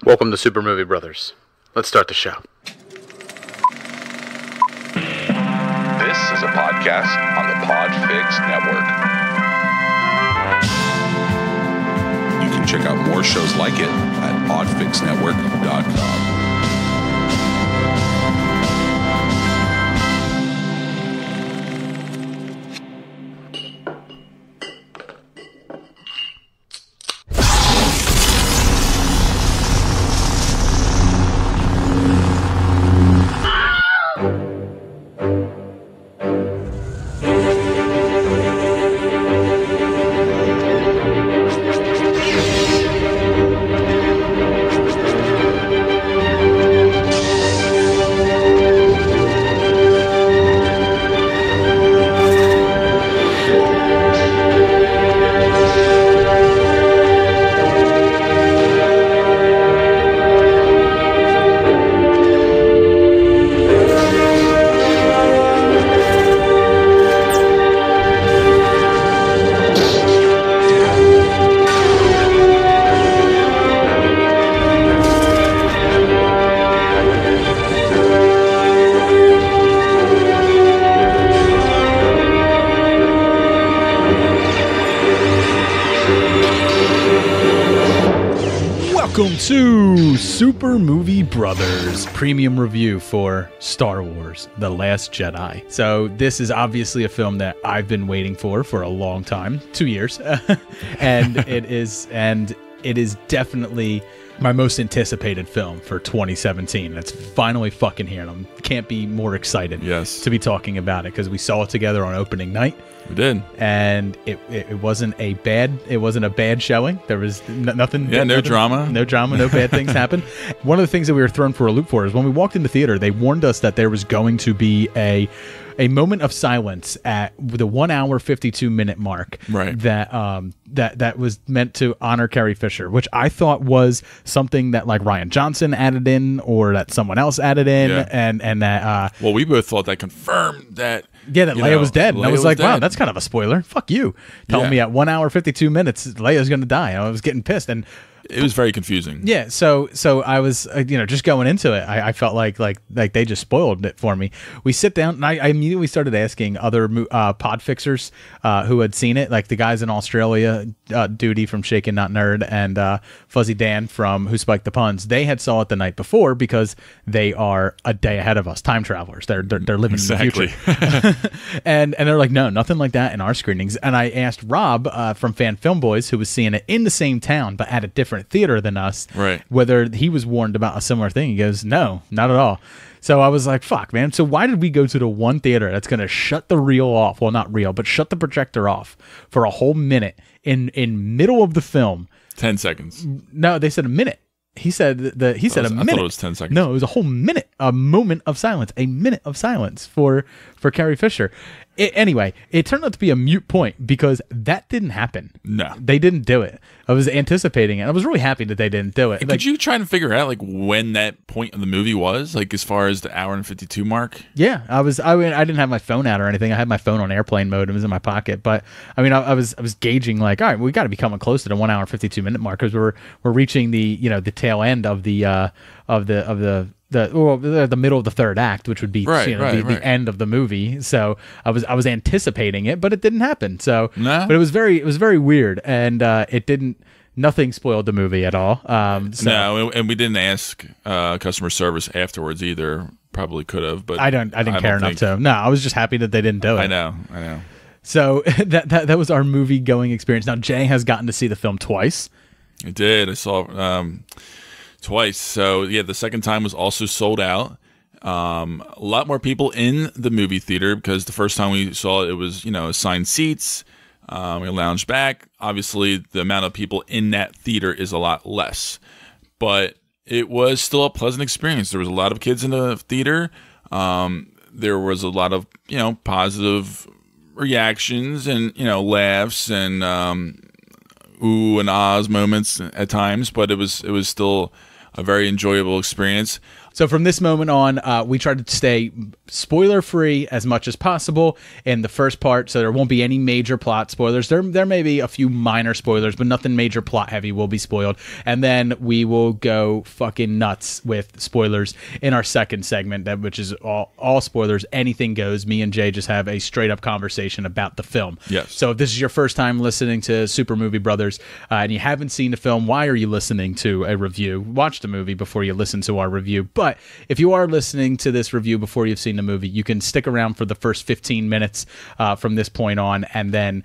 Welcome to Super Movie Brothers. Let's start the show. This is a podcast on the Podfix Network. You can check out more shows like it at podfixnetwork.com. Welcome to Super Movie Brothers premium review for Star Wars The Last Jedi. So this is obviously a film that I've been waiting for a long time, 2 years, and it is definitely my most anticipated film for 2017. It's finally fucking here, and I can't be more excited to be talking about it because we saw it together on opening night. We did, and it wasn't a bad showing. There was nothing. Yeah, no drama, no bad things happened. One of the things that we were thrown for a loop for is when we walked in the theater, they warned us that there was going to be a moment of silence at the 1 hour 52-minute mark. Right. That was meant to honor Carrie Fisher, which I thought was something that like Rian Johnson added in or that someone else added in, and that. Well, we both thought that confirmed that. Yeah, that Leia was dead. And I was like, dead. wow, that's kind of a spoiler. Fuck you. Telling me at 1 hour 52 minutes Leia's going to die. I was getting pissed, and it was very confusing. Yeah, so I was, just going into it, I felt like they just spoiled it for me. We sit down, and I immediately started asking other pod fixers who had seen it, like the guys in Australia, Duty from Shaken Not Nerd, and Fuzzy Dan from Who Spiked the Puns. They had saw it the night before because they are a day ahead of us, time travelers. They're living in the future. and they're like, no, nothing like that in our screenings. And I asked Rob from Fan Film Boys, who was seeing it in the same town but at a different theater than us, whether he was warned about a similar thing. He goes, no, not at all. So I was like, fuck, man. So why did we go to the one theater that's going to shut the reel off? Well, not reel, but shut the projector off for a whole minute in middle of the film. 10 seconds. No, they said a minute. He said a minute. I thought it was 10 seconds. No, it was a whole minute, a moment of silence, a minute of silence for Carrie Fisher. Anyway, it turned out to be a moot point because that didn't happen. No. They didn't do it. I was anticipating it. I was really happy that they didn't do it. And could you try and figure out when that point of the movie was, as far as the hour and 52 mark? Yeah, I didn't have my phone out or anything. I had my phone on airplane mode. It was in my pocket. But I was gauging all right, we got to be coming close to the 1 hour 52-minute mark because we're reaching the the tail end of the middle of the third act, which would be the end of the movie. So I was anticipating it, but it didn't happen. So, but it was very weird, and it didn't. Nothing spoiled the movie at all. No, and we didn't ask customer service afterwards either. Probably could have, but I didn't care enough to. No, I was just happy that they didn't do it. I know. So that was our movie going experience. Now Jay has gotten to see the film twice. I did. I saw twice. So yeah, the second time was also sold out. A lot more people in the movie theater because the first time we saw it, it was assigned seats. We lounged back. Obviously, the amount of people in that theater is a lot less, but it was still a pleasant experience. There was a lot of kids in the theater. There was a lot of positive reactions and laughs and ooh and ahs moments at times, but it was still a very enjoyable experience. So from this moment on, we try to stay spoiler-free as much as possible in the first part, so there won't be any major plot spoilers. There may be a few minor spoilers, but nothing major plot-heavy will be spoiled. And then we will go fucking nuts with spoilers in our second segment, which is all spoilers. Anything goes. Me and Jay just have a straight-up conversation about the film. Yes. So if this is your first time listening to Super Movie Brothers and you haven't seen the film, why are you listening to a review? Watch the movie before you listen to our review. But if you are listening to this review before you've seen the movie, you can stick around for the first 15 minutes from this point on, and then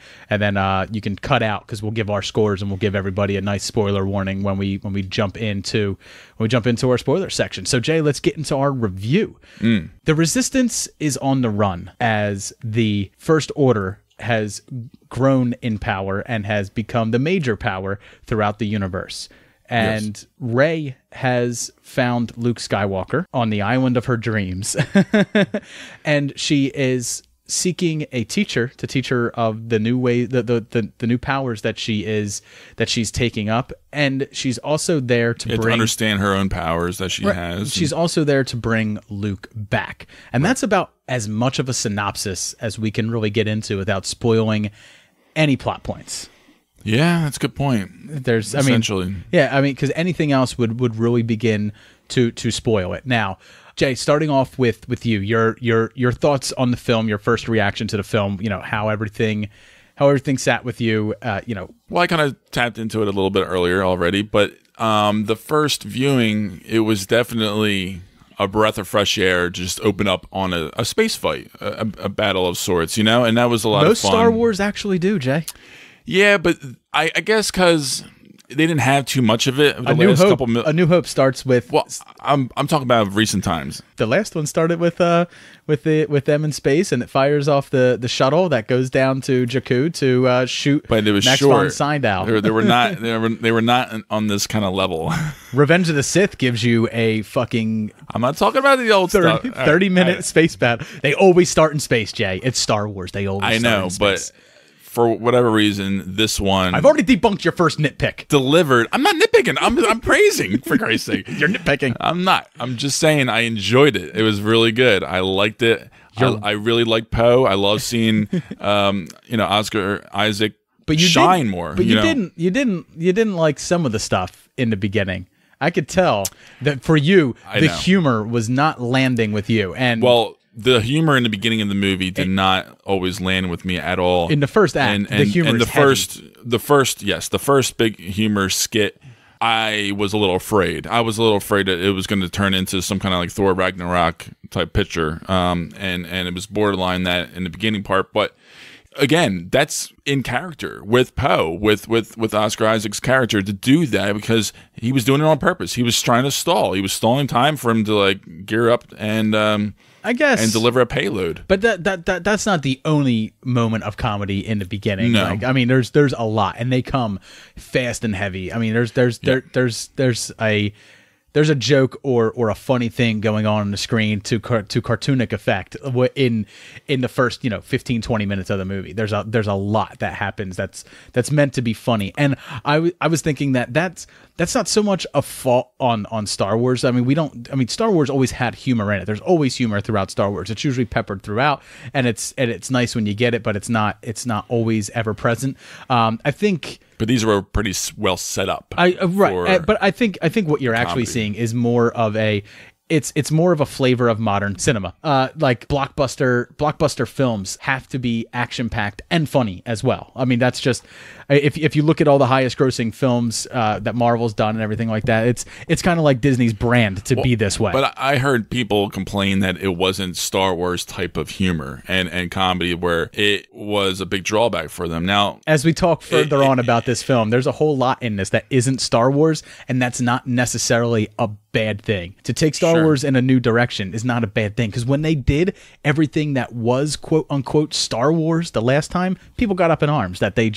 you can cut out because we'll give our scores and we'll give everybody a nice spoiler warning when we jump into our spoiler section. So Jay, let's get into our review. The Resistance is on the run as the First Order has grown in power and has become the major power throughout the universe. And Rey has found Luke Skywalker on the island of her dreams. And she is seeking a teacher to teach her of the new way, the new powers that she's taking up. And she's also there to understand her own powers that she has. She's also there to bring Luke back. And that's about as much of a synopsis as we can really get into without spoiling any plot points. Yeah, that's a good point. Essentially. Because anything else would really begin to spoil it. Now, Jay, starting off with you, your thoughts on the film, your first reaction to the film, how everything sat with you, Well, I kind of tapped into it a little bit earlier already, but the first viewing, it was definitely a breath of fresh air, just open up on a space fight, a battle of sorts, and that was a lot of fun. Most Star Wars actually do, Jay. Yeah, but I guess because they didn't have too much of it. A New Hope starts with. Well, I'm talking about recent times. The last one started with them in space, and it fires off the shuttle that goes down to Jakku to shoot. But it was Max short. von Sydow. They were not on this kind of level. Revenge of the Sith gives you a fucking. I'm not talking about the old 30-minute space battle. They always start in space, Jay. It's Star Wars. They always. start in space. But for whatever reason, this one... I've already debunked your first nitpick. Delivered. I'm not nitpicking. I'm praising, for Christ's sake. You're nitpicking. I'm not. I'm just saying I enjoyed it. It was really good. I liked it. I really liked Poe. I love seeing, Oscar Isaac shine more. But you didn't like some of the stuff in the beginning. I could tell that for you, the humor was not landing with you. And the humor in the beginning of the movie did not always land with me at all. In the first act, the humor is heavy. The first big humor skit, I was a little afraid. I was a little afraid that it was going to turn into some kind of like Thor Ragnarok type picture. And it was borderline that in the beginning part, but again, that's in character with Poe, with Oscar Isaac's character to do that because he was doing it on purpose. He was trying to stall. He was stalling time for him to like gear up and I guess, and deliver a payload. But that's not the only moment of comedy in the beginning. No. There's a lot, and they come fast and heavy. There's a joke or a funny thing going on the screen to cartoonic effect in the first 15-20 minutes of the movie. There's a lot that happens that's meant to be funny, and I was thinking that's not so much a fault on Star Wars. Star Wars always had humor in it. There's always humor throughout Star Wars. It's usually peppered throughout, and it's nice when you get it, but it's not always ever present. I think. But these were pretty well set up. But I think what you're actually seeing is more of it's more of a flavor of modern cinema. Like blockbuster films have to be action packed and funny as well. I mean, that's just if you look at all the highest grossing films that Marvel's done and everything like that, it's kind of like Disney's brand to be this way. But I heard people complain that it wasn't Star Wars type of humor and comedy where it was a big drawback for them. Now, as we talk further on about this film, there's a whole lot in this that isn't Star Wars, and that's not necessarily a bad thing. To take Star Wars in a new direction is not a bad thing, because when they did everything that was quote unquote Star Wars the last time, people got up in arms that they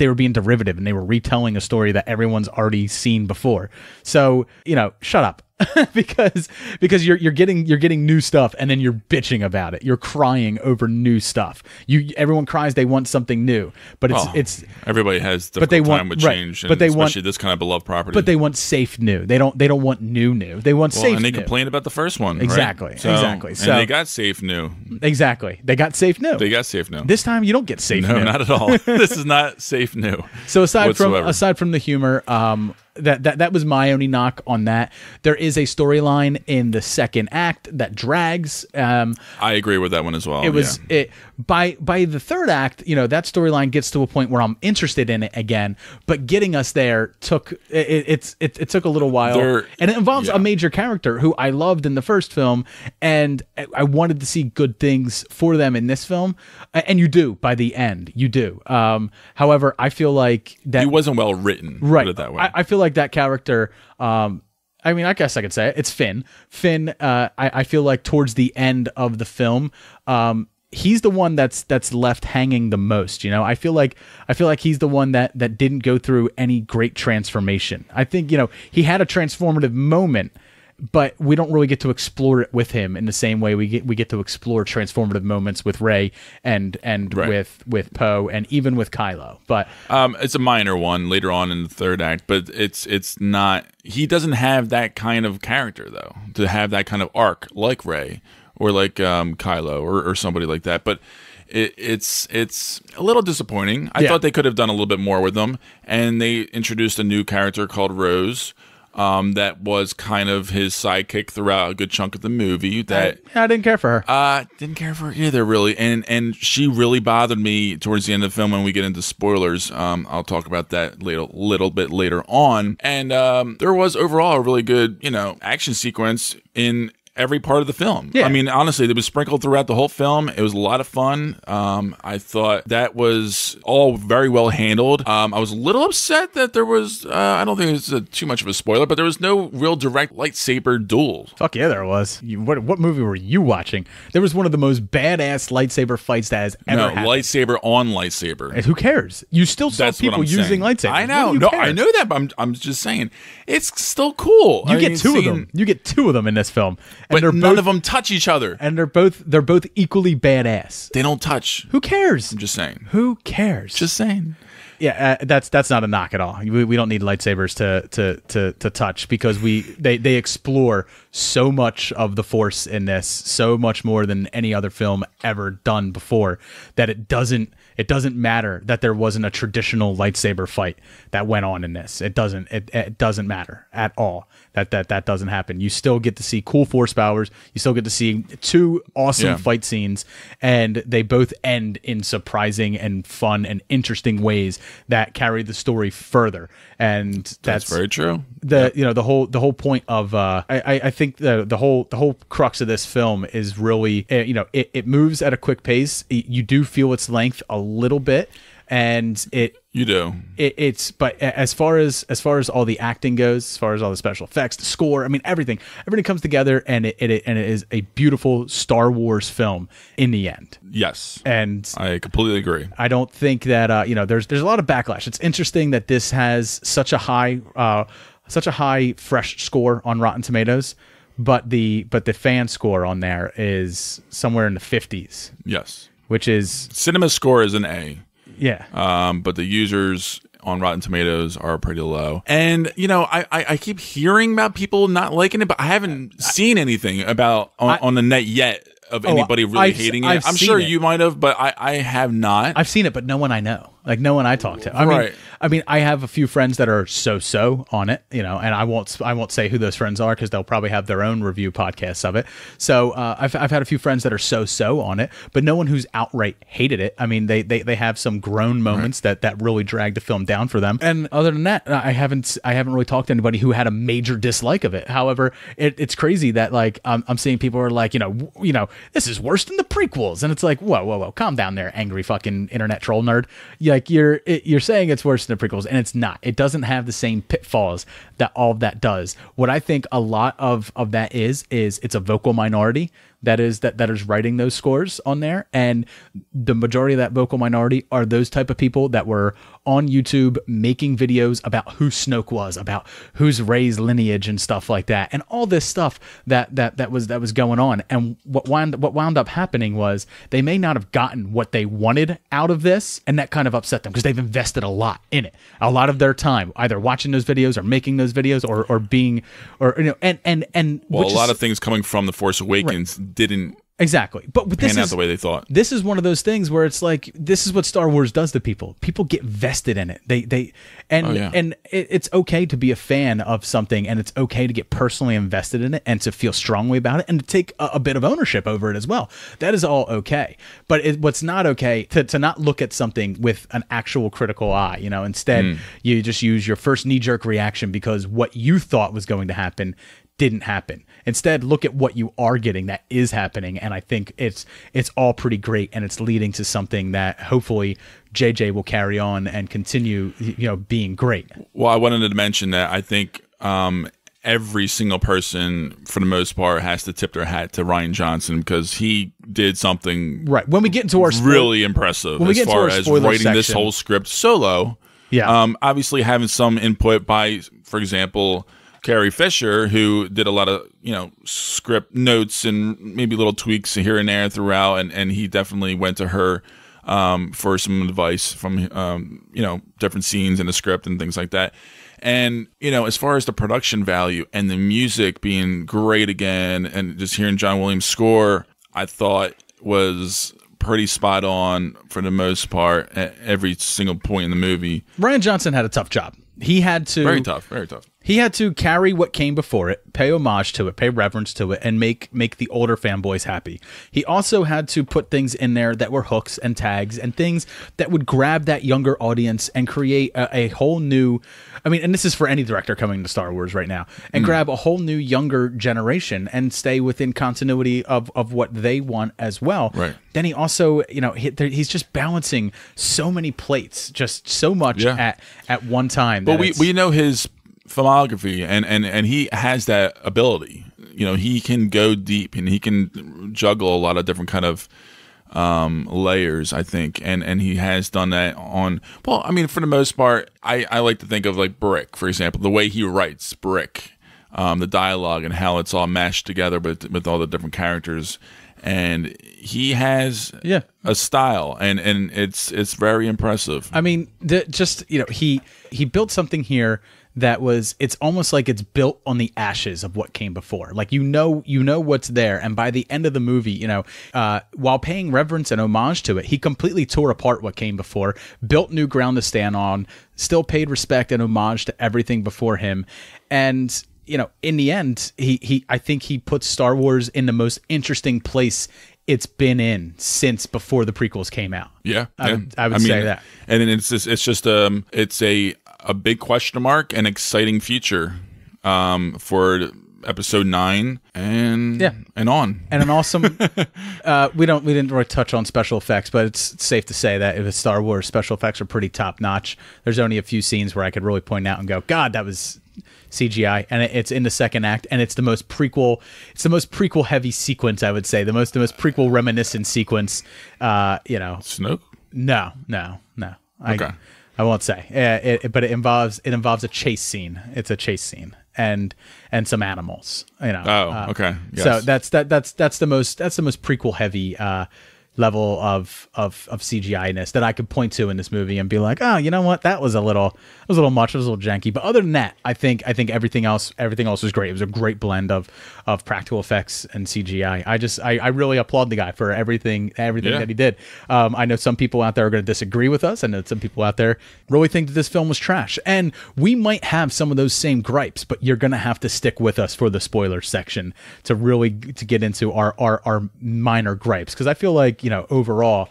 were being derivative and they were retelling a story that everyone's already seen before. So, shut up. because you're getting new stuff and then you're bitching about it. You're crying over new stuff. Everyone cries they want something new, but it's everybody has difficult time with change, but they especially want this kind of beloved property. But they want safe new. They don't want new. They want safe. And they new. complained about the first one. Exactly. Right? Exactly. So they got safe new. Exactly. They got safe new. This time you don't get safe new. No, not at all. This is not safe new. So aside whatsoever. from the humor, that was my only knock on that. There is a storyline in the second act that drags. I agree with that one as well. By the third act, that storyline gets to a point where I'm interested in it again. But getting us there took it took a little while, and it involves a major character who I loved in the first film, and I wanted to see good things for them in this film, and you do by the end. You do. However, I feel like that he wasn't well written. Right. Put it that way. I feel like that character. I guess I could say it. It's Finn. Finn. I feel like towards the end of the film, he's the one that's left hanging the most. I feel like he's the one that didn't go through any great transformation. I think he had a transformative moment, but we don't really get to explore it with him in the same way we get to explore transformative moments with Rey and right. with Poe and even with Kylo. But it's a minor one later on in the third act, but it's not. He doesn't have that kind of character though, to have that kind of arc like Rey or like Kylo or somebody like that. But it's a little disappointing. I thought they could have done a little bit more with them, and they introduced a new character called Rose. That was kind of his sidekick throughout a good chunk of the movie. That I didn't care for her. Didn't care for her either, really. And she really bothered me towards the end of the film when we get into spoilers. I'll talk about that little bit later on. And there was overall a really good, action sequence in every part of the film. Yeah. I mean, honestly, it was sprinkled throughout the whole film. It was a lot of fun. I thought that was all very well handled. I was a little upset that there was, I don't think it's too much of a spoiler, but there was no real direct lightsaber duel. Fuck yeah, there was. What movie were you watching? There was one of the most badass lightsaber fights that has ever happened. Lightsaber on lightsaber. And who cares? You still saw people using lightsabers. I know. No, I know that, but I'm just saying it's still cool. You get two of them. You get two of them in this film. And but none of them touch each other. And they're both equally badass. They don't touch. Who cares? I'm just saying. Who cares? Just saying. Yeah, that's not a knock at all. We don't need lightsabers to touch because they explore so much of the Force in this, so much more than any other film ever done before, that it doesn't matter that there wasn't a traditional lightsaber fight that went on in this. It doesn't matter at all. That doesn't happen. You still get to see cool Force powers. You still get to see two awesome fight scenes, and they both end in surprising and fun and interesting ways that carry the story further. And that's very true. The whole point of I think the whole crux of this film is really it moves at a quick pace. You do feel its length a little bit, and you do. But as far as all the acting goes, as far as all the special effects, the score, I mean everything comes together, and it is a beautiful Star Wars film in the end. Yes, and I completely agree. I don't think that there's a lot of backlash. It's interesting that this has such a high fresh score on Rotten Tomatoes, but the fan score on there is somewhere in the 50s. Yes, which is cinema score is an A. Yeah. But the users on Rotten Tomatoes are pretty low. And, I keep hearing about people not liking it, but I haven't seen anything about on the net yet of anybody really hating it. I'm sure you might have, but I have not. I've seen it, but no one I know. Like no one I talk to. I mean, I have a few friends that are so on it, and I won't say who those friends are because they'll probably have their own review podcasts of it. So I've had a few friends that are so on it, but no one who's outright hated it. I mean, they have some groan moments that really drag the film down for them. And other than that, I haven't really talked to anybody who had a major dislike of it. However, it's crazy that like I'm seeing people are like, this is worse than the prequels, and it's like, whoa, calm down there, angry fucking internet troll nerd. Like you're saying it's worse than the prequels, and it's not. It doesn't have the same pitfalls that all of that does. What I think a lot of that is it's a vocal minority. that is writing those scores on there, and the majority of that vocal minority are those type of people that were on YouTube making videos about who Snoke was, about who's Rey's lineage and stuff like that, and all this stuff that was going on. And what wound up happening was they may not have gotten what they wanted out of this, and that kind of upset them because they've invested a lot in it, a lot of their time either watching those videos or making those videos or being, or and well, a lot of things coming from The Force Awakens didn't exactly, but pan out the way they thought. This is one of those things where it's like, this is what Star Wars does to people. People get vested in it. It's okay to be a fan of something, and it's okay to get personally invested in it and to feel strongly about it and to take a bit of ownership over it as well. That is all okay. But what's not okay to not look at something with an actual critical eye. Instead, you just use your first knee-jerk reaction because what you thought was going to happen didn't happen. Instead, look at what you are getting that is happening, and I think it's all pretty great, and it's leading to something that hopefully JJ will carry on and continue, being great. Well, I wanted to mention that I think every single person, for the most part, has to tip their hat to Rian Johnson because he did something right. When we get into our really impressive as far as writing this whole script solo. Yeah, obviously having some input by, for example, Carrie Fisher, who did a lot of, script notes and maybe little tweaks here and there throughout. And he definitely went to her for some advice from, different scenes in the script and things like that. And, as far as the production value and the music being great again, and just hearing John Williams' score, I thought was pretty spot on for the most part at every single point in the movie. Rian Johnson had a tough job. He had to... Very tough. He had to carry what came before it, pay homage to it, pay reverence to it, and make the older fanboys happy. He also had to put things in there that were hooks and tags and things that would grab that younger audience and create a whole new... and this is for any director coming to Star Wars right now, and grab a whole new younger generation and stay within continuity of what they want as well. Right. Then he also, he's just balancing so many plates, just so much at one time. But we know his filmography, and he has that ability. He can go deep and he can juggle a lot of different kind of layers, I think, and he has done that on. Well, for the most part, I like to think of like Brick, for example, the way he writes Brick, the dialogue and how it's all mashed together with all the different characters. And he has a style, and it's very impressive. He built something here that it's almost like it's built on the ashes of what came before. Like, what's there. And by the end of the movie, while paying reverence and homage to it, he completely tore apart what came before, built new ground to stand on, still paid respect and homage to everything before him. And in the end, I think he puts Star Wars in the most interesting place it's been in since before the prequels came out. Yeah, I would say that. And then it's a big question mark and exciting future for Episode 9 and on. And an awesome. We didn't really touch on special effects, but it's safe to say that if it's Star Wars, special effects are pretty top notch. There's only a few scenes where I could really point out and go, God, that was CGI, and it's in the second act, and it's the most prequel. It's the most prequel heavy sequence, I would say. The most prequel reminiscent sequence. Snoke? No. Okay. I won't say. But it involves a chase scene. It's a chase scene and some animals. Oh, okay. Yes. So that's the most prequel heavy level of CGI-ness that I could point to in this movie and be like, oh, you know what, that was a little much, it was a little janky. But other than that, I think everything else was great. It was a great blend of practical effects and CGI. I really applaud the guy for everything that he did. I know some people out there are going to disagree with us. I know some people out there really think that this film was trash, and we might have some of those same gripes, but you're going to have to stick with us for the spoiler section to really get into our minor gripes, because I feel like, overall,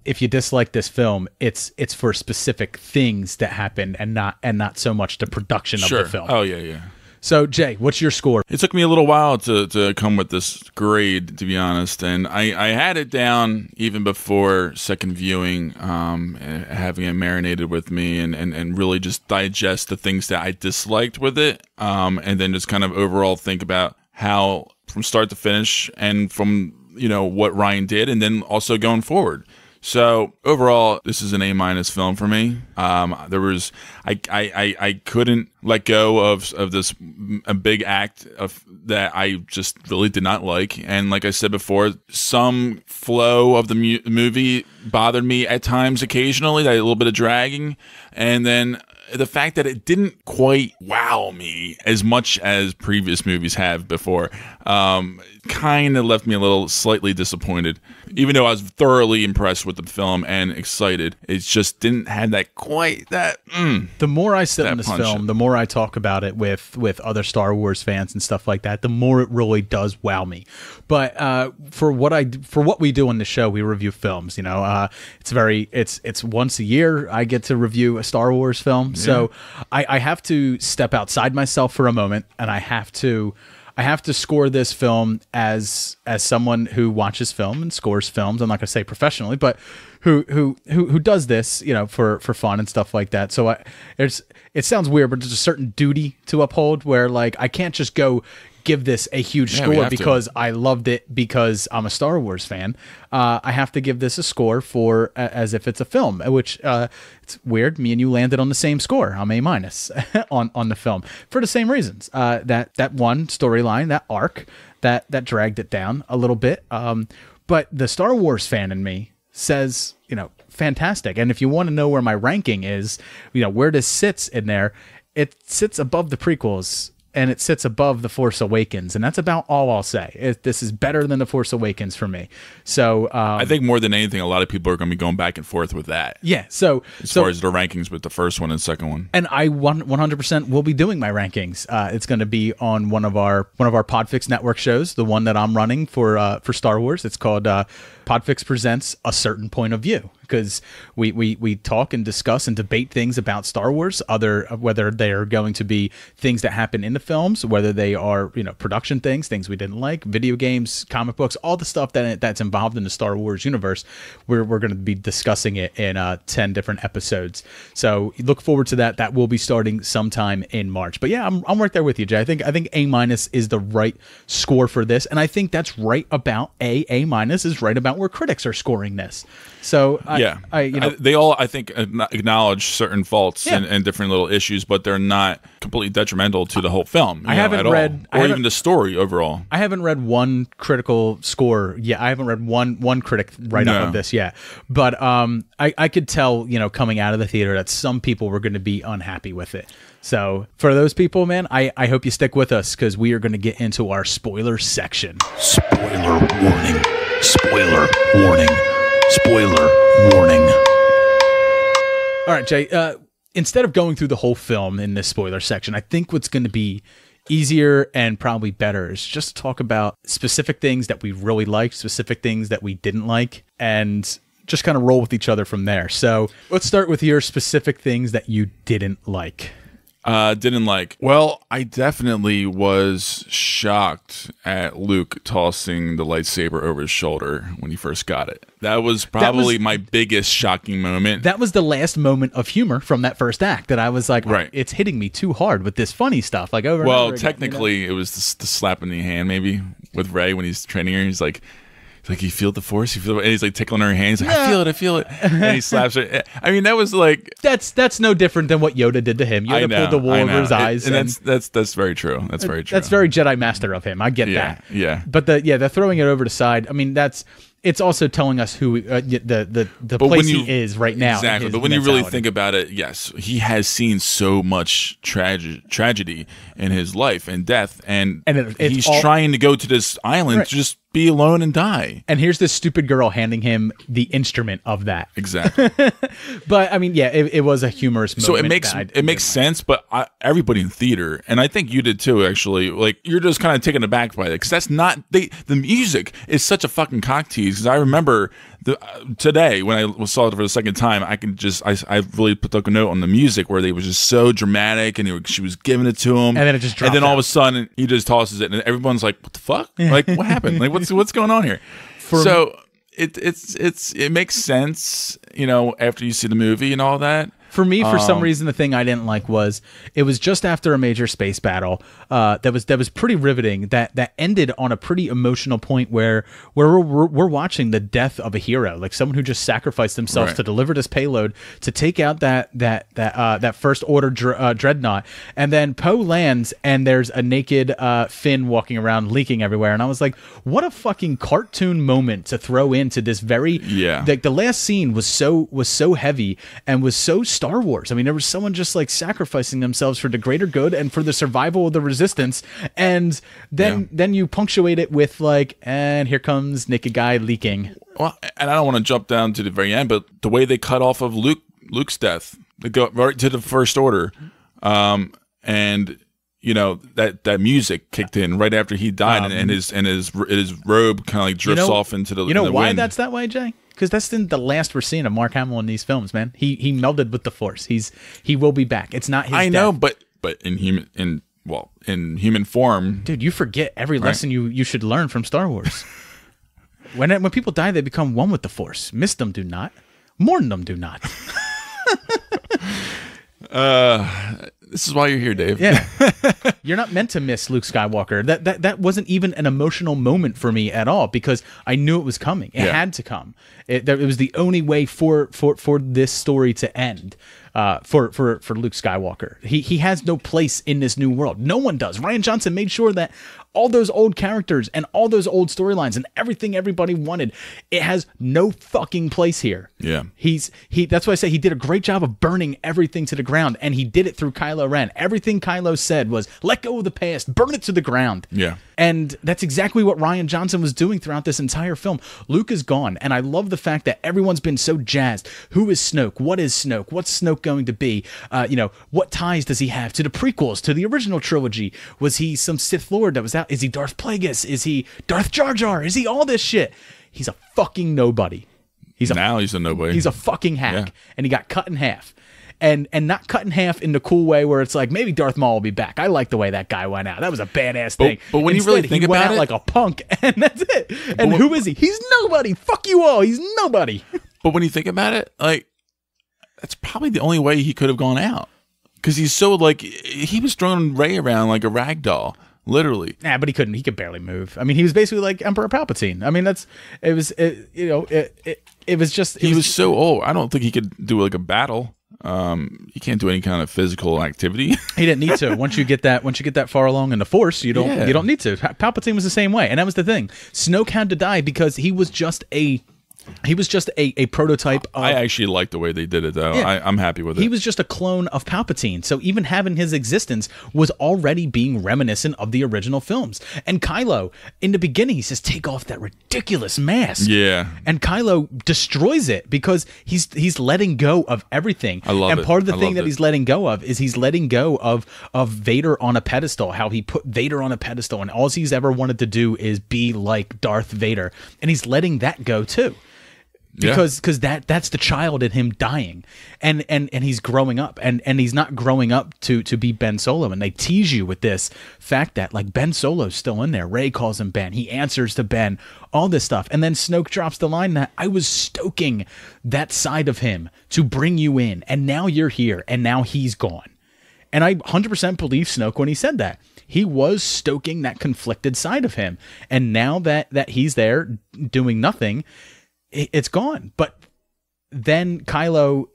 if you dislike this film, it's for specific things that happen and not so much the production of the film. Oh yeah. So Jay, what's your score? It took me a little while to come with this grade, to be honest, and I had it down even before second viewing, having it marinated with me and really just digest the things that I disliked with it, and then just kind of overall think about how from start to finish, and from what Ryan did, and then also going forward. So overall, this is an A- film for me. There was I couldn't let go of this a big act of that I just really did not like, and like I said before, some flow of the movie bothered me at times, occasionally, that a little bit of dragging, and then the fact that it didn't quite wow me as much as previous movies have before, kind of left me a little slightly disappointed. Even though I was thoroughly impressed with the film and excited, it just didn't have that quite that. The more I sit in this film, the more I talk about it with other Star Wars fans and stuff like that, the more it really does wow me. But for what we do on the show, we review films. It's once a year I get to review a Star Wars film. Yeah. So I have to step outside myself for a moment, and I have to score this film as someone who watches film and scores films. I'm not going to say professionally, but who does this, for fun and stuff like that. So it sounds weird, but there's a certain duty to uphold where, like, I can't just go give this a huge score because I loved it because I'm a Star Wars fan. I have to give this a score for as if it's a film, which it's weird. Me and you landed on the same score. I'm A- on the film for the same reasons. That one storyline, that arc, that dragged it down a little bit. But the Star Wars fan in me says, fantastic. And if you want to know where my ranking is, where this sits in there, it sits above the prequels. And it sits above The Force Awakens, and that's about all I'll say. This is better than The Force Awakens for me. So I think more than anything, a lot of people are going to be going back and forth with that. Yeah. So as far as the rankings with the first one and second one, and I 100% will be doing my rankings. It's going to be on one of our Podfix Network shows, the one that I'm running for Star Wars. It's called Podfix Presents A Certain Point of View, because we talk and discuss and debate things about Star Wars, whether they are going to be things that happen in the films, whether they are production things we didn't like, video games, comic books, all the stuff that's involved in the Star Wars universe. We're going to be discussing it in 10 different episodes. So look forward to that. That will be starting sometime in March. But yeah, I'm right there with you, Jay. I think A- is the right score for this, and I think that's right about A- is right about where critics are scoring this. So they all, I think, acknowledge certain faults and different little issues, but they're not completely detrimental to the whole film. I haven't read, or even the story overall. I haven't read one critical score yet. I haven't read one critic write-up of this yet. But I could tell, coming out of the theater, that some people were going to be unhappy with it. So for those people, man, I hope you stick with us, because we are going to get into our spoiler section. Spoiler warning. Spoiler warning. Spoiler warning. All right, Jay, instead of going through the whole film in this spoiler section, I think what's going to be easier and probably better is just talk about specific things that we really liked, specific things that we didn't like, and just kind of roll with each other from there. So let's start with your specific things that you didn't like. Didn't like. Well, I definitely was shocked at Luke tossing the lightsaber over his shoulder when he first got it. That was probably my biggest shocking moment. That was the last moment of humor from that first act that I was like, right, it's hitting me too hard with this funny stuff. Like over and over again, technically, it was the slap in the hand, maybe, with Rey when he's training her. He's like, you feel the Force? You feel it? And he's like tickling her hand. He's like, I feel it. And he slaps her. I mean, that was like... That's no different than what Yoda did to him. Yoda pulled the wool over his eyes. And that's very true. That's very true. That's very Jedi Master of him. I get that. Yeah. But the throwing it over the side, I mean, it's also telling us who the place he is right now. Exactly. But when you really think about it, yes, he has seen so much tragedy in his life and death, and he's trying to go to this island to just be alone and die. And here's this stupid girl handing him the instrument of that. Exactly. But I mean, yeah, it was a humorous moment. So it makes sense. But everybody in theater, and I think you did too, actually, like, you're just kind of taken aback by it, because that's not the music is such a fucking cock tease. Because I remember today when I saw it for the second time, I really put a note on the music where they was just so dramatic, and she was giving it to him, and then it just dropped and then all of a sudden he just tosses it, and everyone's like, "What the fuck? Like, what happened? Like, what's going on here?" It makes sense, after you see the movie and all that. For me, for some reason, the thing I didn't like was it was just after a major space battle that was pretty riveting. That ended on a pretty emotional point where we're watching the death of a hero, like someone who just sacrificed themselves to deliver this payload to take out that First Order dreadnought, and then Poe lands and there's a naked Finn walking around leaking everywhere, and I was like, what a fucking cartoon moment to throw into this very like the last scene was so heavy and was so Star Wars. I mean, there was someone just like sacrificing themselves for the greater good and for the survival of the resistance, and then you punctuate it with like, and here comes naked guy leaking. Well, and I don't want to jump down to the very end, but the way they cut off of Luke's death, they go right to the First Order, and you know that music kicked in right after he died, and his robe kind of like drifts off into the why wind. That's that way, Jay? Because that's the last we're seeing of Mark Hamill in these films, man. He melded with the Force. He will be back. It's not his I death. know, but in human form, dude, you forget every lesson you should learn from Star Wars. When people die, they become one with the Force. Miss them, do not. Mourn them, do not. this is why you're here, Dave. Yeah, you're not meant to miss Luke Skywalker. That wasn't even an emotional moment for me at all because I knew it was coming. It had to come. It was the only way for this story to end. For Luke Skywalker, he has no place in this new world. No one does. Rian Johnson made sure that all those old characters and all those old storylines and everything everybody wanted, it has no fucking place here. Yeah, that's why I say he did a great job of burning everything to the ground, and he did it through Kylo Ren. Everything Kylo said was, "Let go of the past, burn it to the ground." Yeah. And that's exactly what Rian Johnson was doing throughout this entire film. Luke is gone, and I love the fact that everyone's been so jazzed. Who is Snoke? What is Snoke? What's Snoke going to be? What ties does he have to the prequels, to the original trilogy? Was he some Sith Lord that was out? Is he Darth Plagueis? Is he Darth Jar Jar? Is he all this shit? He's a fucking nobody. He's a nobody. He's a fucking hack, and he got cut in half. And not cut in half in the cool way where it's like maybe Darth Maul will be back. I like the way that guy went out. That was a badass thing. But when Instead, you really think he went about out it, like a punk, and that's it. And who is he? He's nobody. Fuck you all. He's nobody. But when you think about it, like that's probably the only way he could have gone out because he's so like he was throwing Rey around like a rag doll. Literally. Nah, but he couldn't. He could barely move. I mean, he was basically like Emperor Palpatine. I mean, it was just. He was so old. I don't think he could do like a battle. He can't do any kind of physical activity. He didn't need to. Once you get that far along in the Force, you don't need to. Palpatine was the same way, and that was the thing. Snoke had to die because he was just a prototype of, I actually like the way they did it, though. Yeah. I'm happy with it. He was just a clone of Palpatine, so even having his existence was already being reminiscent of the original films. And Kylo, in the beginning, he says, take off that ridiculous mask. Yeah. And Kylo destroys it because he's letting go of everything. I love it. And part of the thing that he's letting go of is he's letting go of Vader on a pedestal, how he put Vader on a pedestal, and all he's ever wanted to do is be like Darth Vader. And he's letting that go, too. Because that's the child in him dying, and he's growing up, and he's not growing up to be Ben Solo, and they tease you with this fact that like Ben Solo's still in there. Rey calls him Ben, he answers to Ben, all this stuff, and then Snoke drops the line that I was stoking that side of him to bring you in, and now you're here, and now he's gone. And I 100% believe Snoke when he said that. He was stoking that conflicted side of him, and now that he's there doing nothing, it's gone. But then Kylo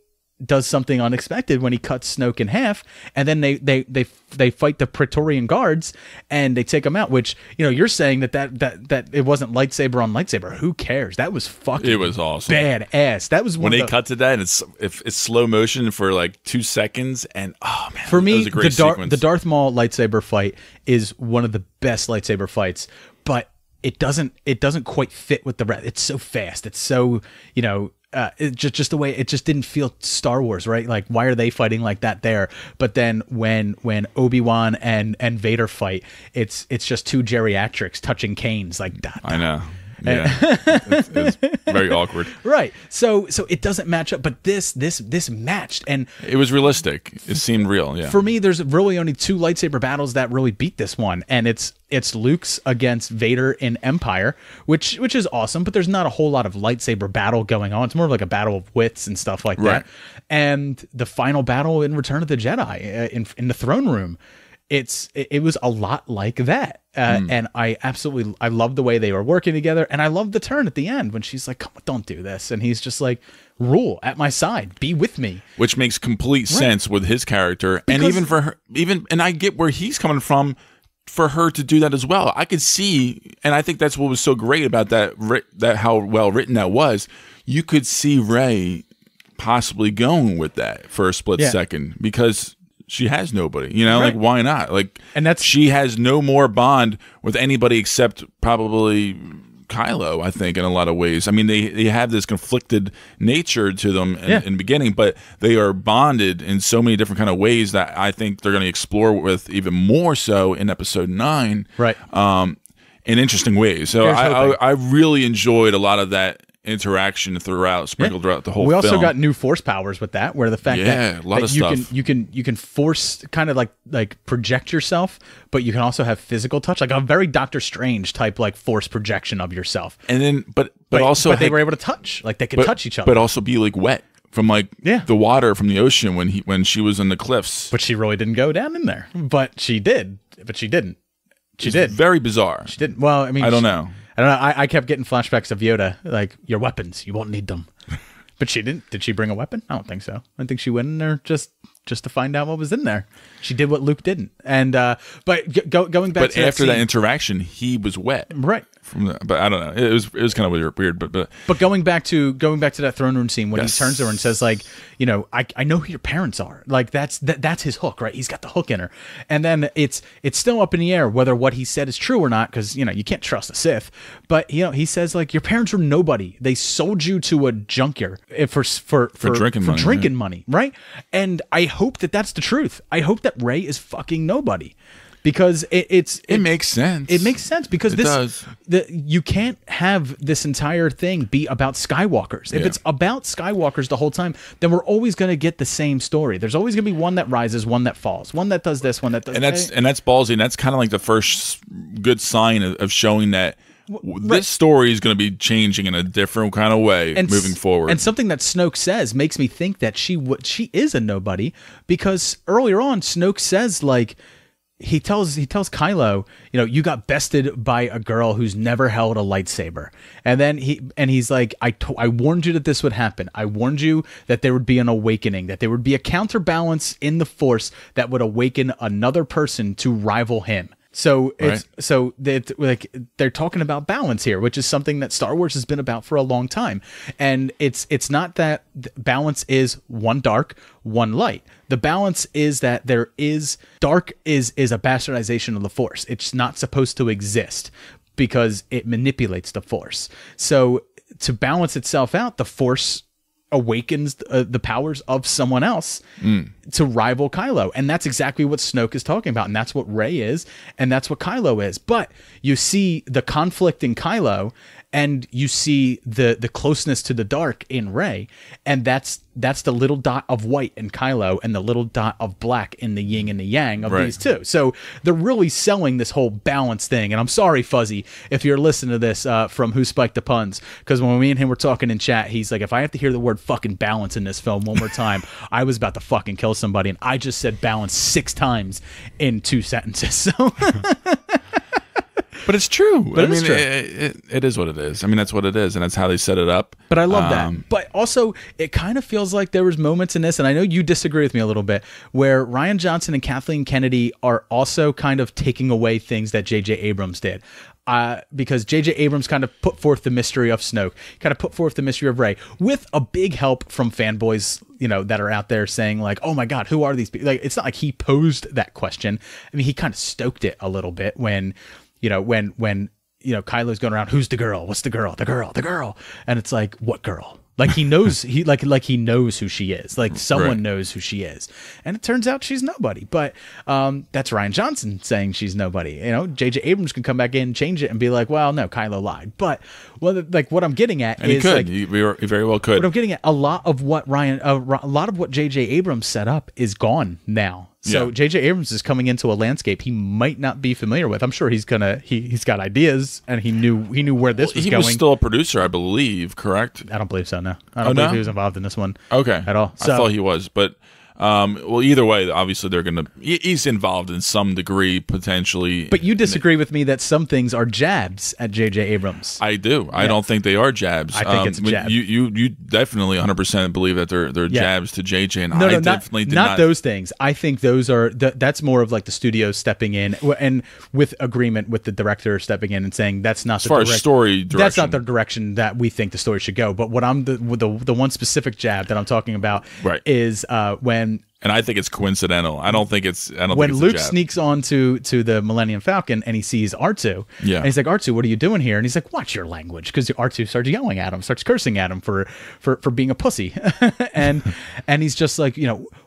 does something unexpected when he cuts Snoke in half, and then they fight the Praetorian guards and they take him out. Which, you know, you're saying that it wasn't lightsaber on lightsaber. Who cares? That was fucking. It was awesome. Badass. That was when they cut to that. And it's slow motion for like 2 seconds, and oh man, for me, it was a great sequence. The Darth Maul lightsaber fight is one of the best lightsaber fights, but it doesn't quite fit with the rest. It's so fast. It's so, you know, it just the way it just didn't feel Star Wars, right? Like, why are they fighting like that there? But then when Obi-Wan and Vader fight, it's just two geriatrics touching canes like that. I know. Yeah, it's very awkward. Right. So it doesn't match up, but this matched, and It was realistic. It seemed real. Yeah. for me, there's really only two lightsaber battles that really beat this one, and it's Luke's against Vader in Empire, which is awesome, but there's not a whole lot of lightsaber battle going on. It's more of like a battle of wits and stuff like Right. that. And the final battle in Return of the Jedi in the throne room, it was a lot like that. And I love the way they were working together, and I love the turn at the end when she's like, "Come on, don't do this," and he's just like, "Rule at my side, be with me," Which makes complete sense with his character, and Because- even for her, and I get where he's coming from. For her to do that as well, I could see, and I think that's what was so great about that how well written that was. You could see Rey possibly going with that for a split second because she has nobody, you know, Right. like why not? Like, And that's- she has no more bond with anybody except probably Kylo, I think, in a lot of ways. I mean, they have this conflicted nature to them in the beginning, but they are bonded in so many different kind of ways that I think they're going to explore with even more so in episode 9. Right. In interesting ways. So Here's hoping. I really enjoyed a lot of that interaction sprinkled throughout the whole We also film. got new force powers with that, where the fact Yeah, that, a lot that of you stuff. you can force kind of like project yourself, but you can also have physical touch, like a very Doctor Strange type like force projection of yourself. and then but also they had- were able to touch, like they could touch each other. but also be like wet from like Yeah. the water from the ocean when she was in the cliffs. But she really didn't go down in there. But she did. But she didn't. She It's did. very bizarre. She didn't. Well, I mean, I don't know. I don't know. I kept getting flashbacks of Yoda, like, your weapons, you won't need them. But she didn't. Did she bring a weapon? I don't think so. I think she went in there just to find out what was in there. She did what Luke didn't. And going back But to after that scene- interaction, he was wet. right. But I don't know. It was kind of weird. But But going back to that throne room scene when he turns to her and says, like, you know, I know who your parents are. Like that's his hook, right? He's got the hook in her. And then it's still up in the air whether what he said is true or not, because you know you can't trust a Sith. But you know he says like your parents were nobody. They sold you to a junkyard for drinking money, right? And I hope that that's the truth. I hope that Rey is fucking nobody. Because it makes sense. It makes sense because It does. you can't have this entire thing be about Skywalkers. If Yeah. it's about Skywalkers the whole time, then we're always going to get the same story. There's always going to be one that rises, one that falls, one that does this, one that does that. And that's ballsy, and that's kind of like the first good sign of showing that this story is going to be changing in a different kind of way moving forward. And something that Snoke says makes me think that she is a nobody, because earlier on Snoke says like. He tells Kylo, you know, you got bested by a girl who's never held a lightsaber, and then he's like, I warned you that this would happen. I warned you that there would be an awakening, that there would be a counterbalance in the Force that would awaken another person to rival him. So they're talking about balance here, which is something that Star Wars has been about for a long time. And it's not that balance is one dark, one light. The balance is that there is dark is a bastardization of the Force. It's not supposed to exist because it manipulates the Force. So to balance itself out, the Force awakens the powers of someone else to rival Kylo. And that's exactly what Snoke is talking about. And that's what Rey is. And that's what Kylo is. But you see the conflict in Kylo, and you see the closeness to the dark in Rey. And that's the little dot of white in Kylo and the little dot of black in the yin and the yang of these two. So they're really selling this whole balance thing. And I'm sorry, Fuzzy, if you're listening to this from Who Spiked the Puns, because when me and him were talking in chat, he's like, if I have to hear the word fucking balance in this film one more time, I was about to fucking kill somebody. And I just said balance 6 times in 2 sentences. So But it's true. But I mean, true. it is what it is. I mean, that's what it is, and that's how they set it up. But I love that. But also, it kind of feels like there was moments in this, and I know you disagree with me a little bit, where Rian Johnson and Kathleen Kennedy are also kind of taking away things that J.J. Abrams did. Because J.J. Abrams kind of put forth the mystery of Snoke, kind of put forth the mystery of Rey, with a big help from fanboys, you know, that are out there saying like, oh my God, who are these people? Like, it's not like he posed that question. I mean, he kind of stoked it a little bit when, you know, when Kylo's going around, who's the girl? What's the girl? The girl. And it's like, what girl? Like he knows he knows who she is. Like someone knows who she is. And it turns out she's nobody. But that's Ryan Johnson saying she's nobody. J.J. Abrams can come back in and change it and be like, well, no, Kylo lied. But what I'm getting at is he very well could. What I'm getting at, a lot of what J.J. Abrams set up is gone now. So J.J. Abrams is coming into a landscape he might not be familiar with. I'm sure he's got ideas, and he knew where this was going. He was still a producer, I believe, correct? I don't believe so, no. I don't believe he was involved in this one at all. I thought he was, but either way, obviously he's involved in some degree, potentially. But you disagree with me that some things are jabs at J.J. Abrams. I do. I don't think they are jabs. I think it's a jab. You definitely 100% believe that they're jabs to J.J. and I definitely did not those things. I think those are that's more of like the studio stepping in and with agreement with the director stepping in and saying that's not as far as story direction. That's not the direction that we think the story should go. But what I'm the one specific jab that I'm talking about is when. And I think it's coincidental. I don't think it's when Luke sneaks on to the Millennium Falcon and he sees R2. Yeah. And he's like, R2, what are you doing here? And he's like, watch your language, because R2 starts yelling at him, starts cursing at him for being a pussy. and he's just like,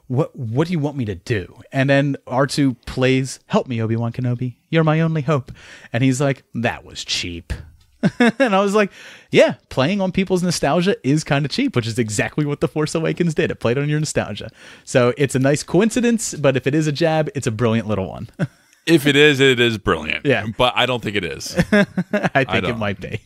what do you want me to do? And then R2 plays, help me, Obi-Wan Kenobi. You're my only hope. And he's like, that was cheap. And I was like, yeah, playing on people's nostalgia is kind of cheap, which is exactly what The Force Awakens did. It played on your nostalgia. So it's a nice coincidence, but if it is a jab, it's a brilliant little one. If it is brilliant. Yeah. But I don't think it is. I think it might be.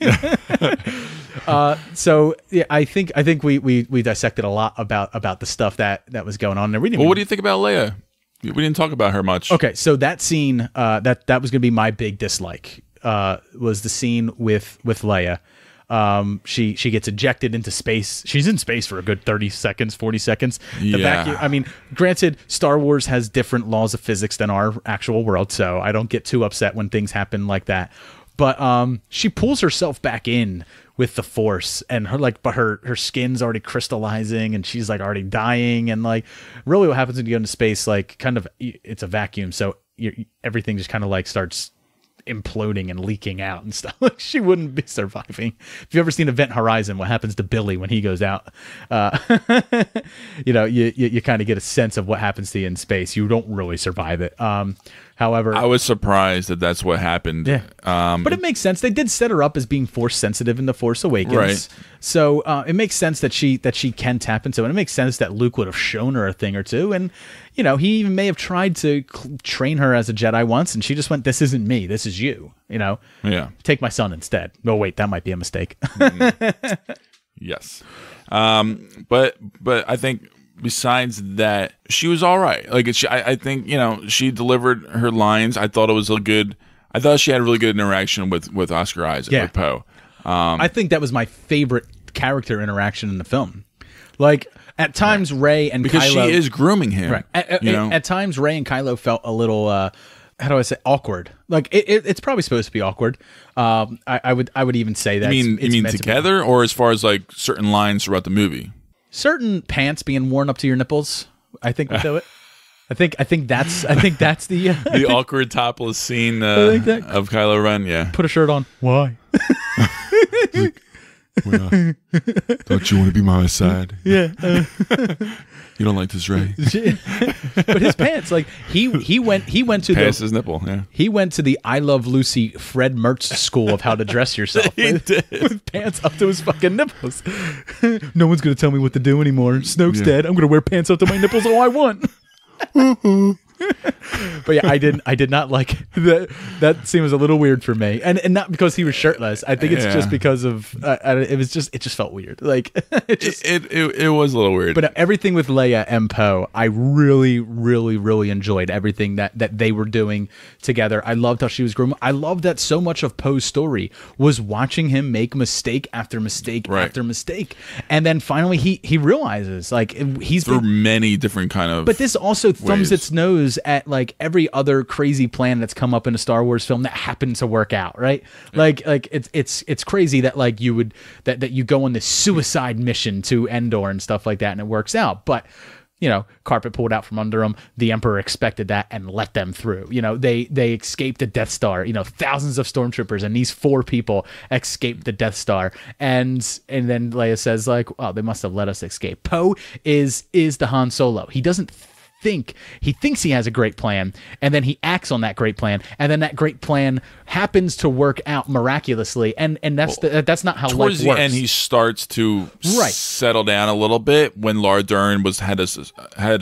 So yeah, I think we dissected a lot about the stuff that was going on. Well, what do you think about Leia? We didn't talk about her much. Okay, so that scene, that was going to be my big dislike. Was the scene with Leia. She gets ejected into space. She's in space for a good 30 seconds, 40 seconds. The vacuum, I mean, granted, Star Wars has different laws of physics than our actual world, so I don't get too upset when things happen like that. But she pulls herself back in with the Force, and her skin's already crystallizing, and she's like already dying, and like really what happens when you go into space, like kind of it's a vacuum, so everything just kind of like starts imploding and leaking out and stuff. Like she wouldn't be surviving. If you've ever seen Event Horizon, what happens to Billy when he goes out, you kind of get a sense of what happens to you in space. You don't really survive it. However, I was surprised that that's what happened. Yeah. But it makes sense. They did set her up as being Force sensitive in The Force Awakens. Right. So it makes sense that she can tap into it. And it makes sense that Luke would have shown her a thing or two. And, he even may have tried to train her as a Jedi once. And she just went, this isn't me. This is you. Yeah. Take my son instead. Oh, wait, that might be a mistake. Yes. But I think besides that, she was all right. Like I think she delivered her lines. I thought she had a really good interaction with Oscar Isaac, with Poe. I think that was my favorite character interaction in the film. Like at times, Rey and because Kylo, she is grooming him. Right. At times, Rey and Kylo felt a little. How do I say awkward? Like it's probably supposed to be awkward. I would even say that. You mean together, or as far as like certain lines throughout the movie? Certain pants being worn up to your nipples, I think would do it. I think that's the the awkward topless scene of Kylo Ren. Yeah, put a shirt on. Why? Well, don't you want to be my side? Yeah. You don't like this, Rey? But his pants, like he went to pants his nipple. Yeah, he went to the I Love Lucy Fred Mertz school of how to dress yourself. With pants up to his fucking nipples. No one's gonna tell me what to do anymore. Snoke's dead. I'm gonna wear pants up to my nipples all I want. But yeah, I did not like that. That scene was a little weird for me, and not because he was shirtless. I think it's just because of it just felt weird. Like it was a little weird. But everything with Leia and Poe, I really, really, really enjoyed everything that they were doing together. I loved how she was growing. I loved that so much of Poe's story was watching him make mistake after mistake after mistake, and then finally he realizes like he's through many different kind of. But this also thumbs its nose at like every other crazy plan that's come up in a Star Wars film that happened to work out, right? Yeah. Like it's crazy that like you would that you go on this suicide mission to Endor and stuff like that and it works out. But carpet pulled out from under them. The Emperor expected that and let them through. They escaped the Death Star. Thousands of stormtroopers, and these 4 people escaped the Death Star. And then Leia says, like, oh, they must have let us escape. Poe is the Han Solo. He doesn't he thinks he has a great plan, and then he acts on that great plan, and then that great plan happens to work out miraculously, and that's not how life works. Towards the end, he starts to settle down a little bit when Laura Dern had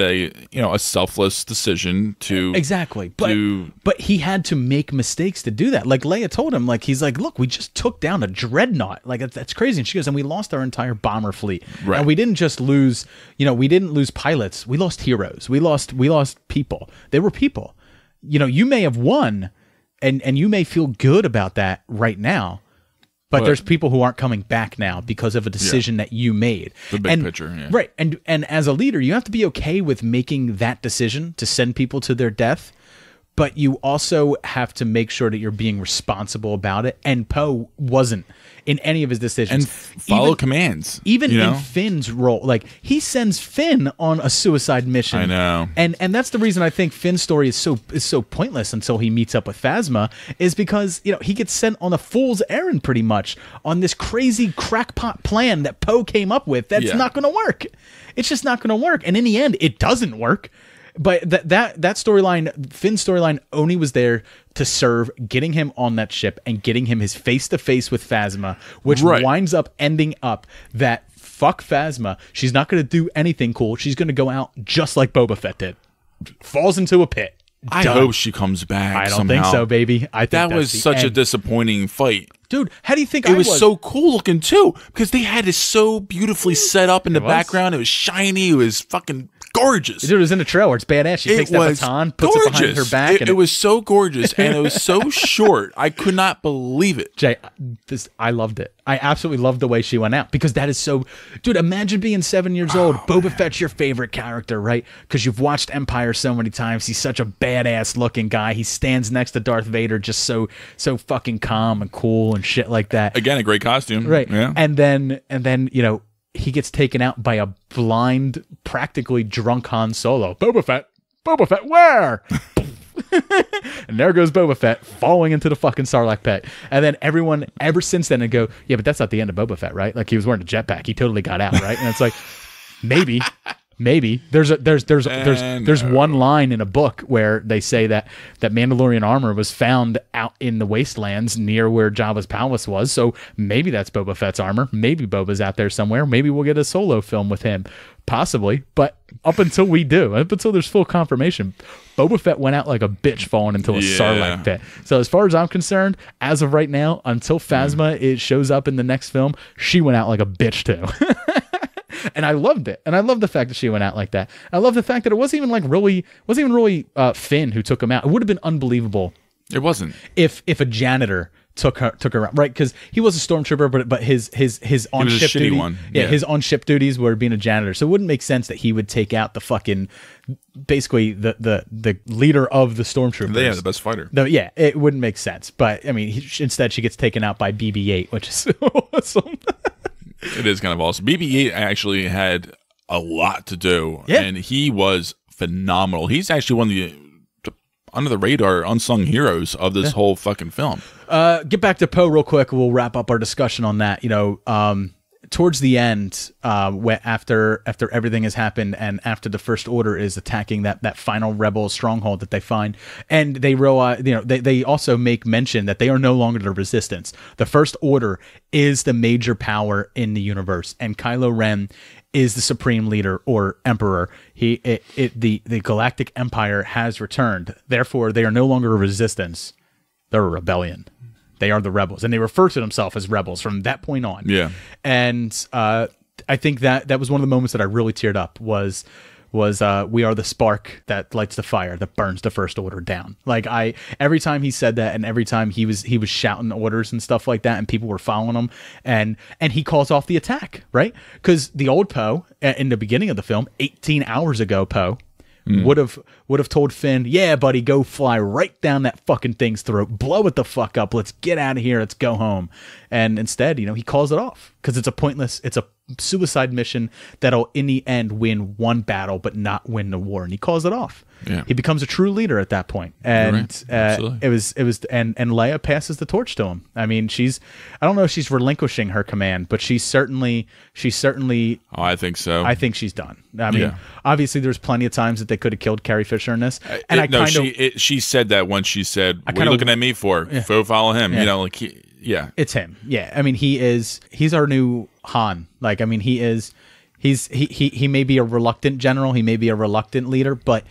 a selfless decision to exactly, but he had to make mistakes to do that. Like Leia told him, like he's like, look, we just took down a dreadnought, like that's crazy, and she goes, and we lost our entire bomber fleet, and we didn't just lose, we didn't lose pilots, we lost heroes, we lost people. They were people. You may have won, and you may feel good about that right now, but there's people who aren't coming back now because of a decision that you made. The big picture, yeah. Right. And as a leader, you have to be okay with making that decision to send people to their death, but you also have to make sure that you're being responsible about it. And Poe wasn't in any of his decisions. And follow commands. Even in Finn's role, like he sends Finn on a suicide mission. I know. And that's the reason I think Finn's story is so pointless until he meets up with Phasma, is because, he gets sent on a fool's errand pretty much on this crazy crackpot plan that Poe came up with that's not going to work. It's just not going to work. And in the end, it doesn't work. But that storyline, Finn's storyline, only was there to serve getting him on that ship and getting him his face-to-face with Phasma, which winds up ending up that fuck Phasma. She's not going to do anything cool. She's going to go out just like Boba Fett did. Falls into a pit. I hope she comes back. I don't somehow. think so, baby. I think that was such a disappointing fight. Dude, how do you think it was so cool looking too? Because they had it so beautifully set up in the background. It was shiny. It was fucking gorgeous. Dude, it was in the trailer. It's badass. She takes that baton, puts it behind her back. It was so gorgeous, and it was so short. I could not believe it. Jay, I loved it. I absolutely loved the way she went out, because that is so... Dude, imagine being 7 years old. Boba Fett's your favorite character, right? Because you've watched Empire so many times. He's such a badass looking guy. He stands next to Darth Vader just so fucking calm and cool and shit like that. Again, a great costume. Right. Yeah. And then he gets taken out by a blind, practically drunk Han Solo. Boba Fett, where? And there goes Boba Fett falling into the fucking Sarlacc pit. And then everyone ever since then go, yeah, but that's not the end of Boba Fett, right? Like, he was wearing a jetpack. He totally got out, right? And it's like, maybe. There's one line in a book where they say that Mandalorian armor was found out in the wastelands near where Jabba's palace was. So maybe that's Boba Fett's armor. Maybe Boba's out there somewhere. Maybe we'll get a solo film with him, possibly. But up until there's full confirmation, Boba Fett went out like a bitch falling into a Sarlacc pit. So as far as I'm concerned, as of right now, until Phasma it shows up in the next film, she went out like a bitch too. And I loved it. And I love the fact that she went out like that. I love the fact that it wasn't even really Finn who took him out. It would have been unbelievable. It wasn't. If a janitor took her out, right? Because he was a stormtrooper, but his on ship duty, his on ship duties were being a janitor. So it wouldn't make sense that he would take out the fucking basically the leader of the stormtroopers. They are the best fighter. Yeah, it wouldn't make sense. But I mean, instead she gets taken out by BB-8, which is awesome. It is kind of awesome. BB-8 actually had a lot to do, and he was phenomenal. He's actually one of the under the radar unsung heroes of this whole fucking film. Get back to Poe real quick. We'll wrap up our discussion on that. Towards the end, after everything has happened, and after the First Order is attacking that final rebel stronghold that they find, and they realize, they also make mention that they are no longer the Resistance. The First Order is the major power in the universe, and Kylo Ren is the supreme leader or emperor. The Galactic Empire has returned. Therefore, they are no longer a resistance. They're a rebellion. They are the rebels, and they refer to themselves as rebels from that point on. Yeah, and I think that was one of the moments that I really teared up. Was we are the spark that lights the fire that burns the First Order down. Like, every time he said that, and every time he was shouting orders and stuff like that, and people were following him, and he calls off the attack, right? Because the old Poe in the beginning of the film, 18 hours ago, Poe would have told Finn, yeah, buddy, go fly right down that fucking thing's throat, blow it the fuck up, let's get out of here, let's go home. And instead, he calls it off because it's a suicide mission that'll in the end win one battle but not win the war, and he calls it off. Yeah. He becomes a true leader at that point. And it was and Leia passes the torch to him. I mean, I don't know if she's relinquishing her command, but she's certainly Oh, I think so. I think she's done. I mean, obviously there's plenty of times that they could have killed Carrie Fisher in this. And she said that once. She said, "What are you looking at me for? Go follow him." Yeah. You know, like it's him. Yeah. I mean, he's our new Han. Like, I mean, he may be a reluctant general, he may be a reluctant leader, but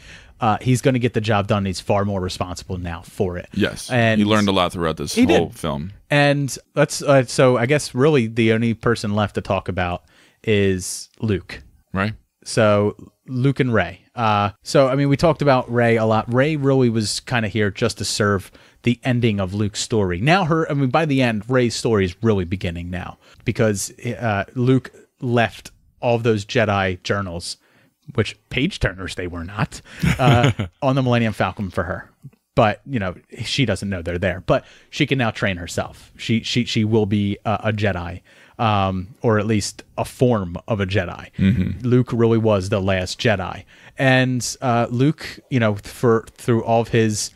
he's going to get the job done. He's far more responsible now for it. Yes, and he learned a lot throughout this whole film. And let's so I guess really the only person left to talk about is Luke. Right. So Luke and Rey. So I mean, we talked about Rey a lot. Rey really was kind of here just to serve the ending of Luke's story. Now by the end, Rey's story is really beginning now, because Luke left all of those Jedi journals, which page turners they were not, on the Millennium Falcon for her. But, you know, she doesn't know they're there. But she can now train herself. She will be a Jedi, or at least a form of a Jedi. Mm-hmm. Luke really was the last Jedi. And Luke, you know, through all of his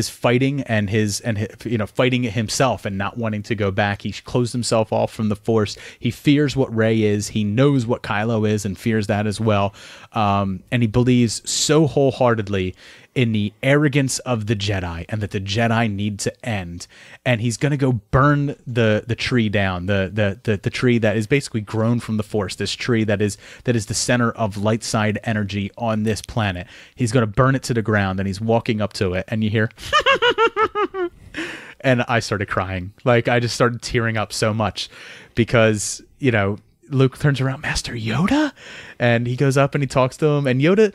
fighting and his you know, fighting himself and not wanting to go back, he closed himself off from the Force. He fears what Rey is. He knows what Kylo is and fears that as well. And he believes so wholeheartedly in the arrogance of the Jedi and that the Jedi need to end. And he's going to go burn the tree down, the tree that is basically grown from the Force, this tree that is the center of light side energy on this planet. He's going to burn it to the ground, and he's walking up to it, and you hear and I started crying. Like, I just started tearing up so much because, you know, Luke turns around, Master Yoda, and he goes up and he talks to him, and Yoda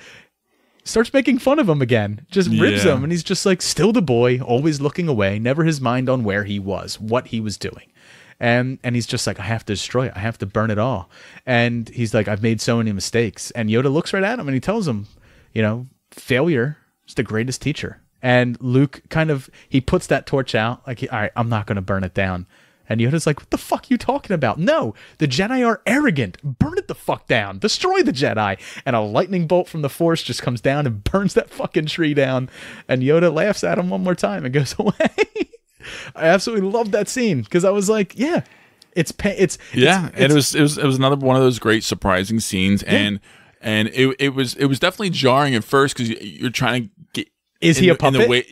starts making fun of him again, just ribs him, and he's just like, still the boy, always looking away, never his mind on where he was, what he was doing. And he's just like, I have to destroy it. I have to burn it all. And he's like, I've made so many mistakes. And Yoda looks right at him and he tells him, you know, failure is the greatest teacher. And Luke he puts that torch out, like, all right, I'm not going to burn it down. And Yoda's like, what the fuck are you talking about? No, the Jedi are arrogant. Burn it the fuck down. Destroy the Jedi. And a lightning bolt from the Force just comes down and burns that fucking tree down. And Yoda laughs at him one more time and goes away. I absolutely loved that scene because I was like, yeah, it's and it was another one of those great surprising scenes. Yeah. And it was definitely jarring at first because you're trying to get. Is he a puppet?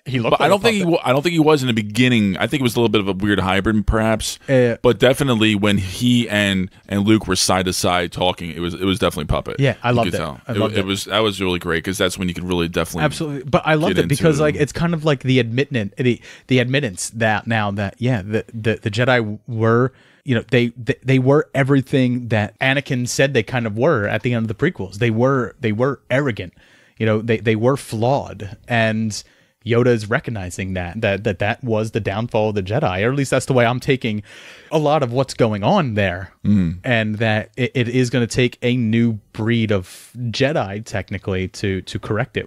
He looked. But I don't think he was in the beginning. I think it was a little bit of a weird hybrid, perhaps. But definitely when he and Luke were side to side talking, it was definitely puppet. Yeah, I loved it. That was really great because that's when you could really definitely absolutely. But I loved it because like it's kind of like the admittance that now that the Jedi were. You know, they were everything that Anakin said they kind of were at the end of the prequels. They were arrogant. You know, they were flawed, and Yoda is recognizing that was the downfall of the Jedi, or at least that's the way I'm taking a lot of what's going on there, and that it is going to take a new breed of Jedi technically to correct it.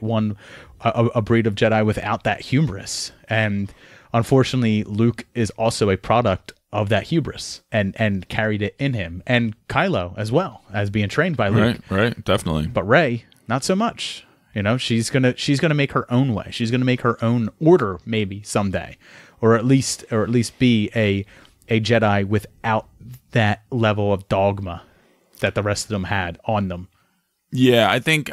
A breed of Jedi without that hubris, and unfortunately, Luke is also a product of that hubris and carried it in him, and Kylo as well as being trained by Luke. Right, definitely. But Rey, not so much. You know, she's gonna make her own way. She's gonna make her own order, maybe someday, or at least be a Jedi without that level of dogma that the rest of them had on them. Yeah, I think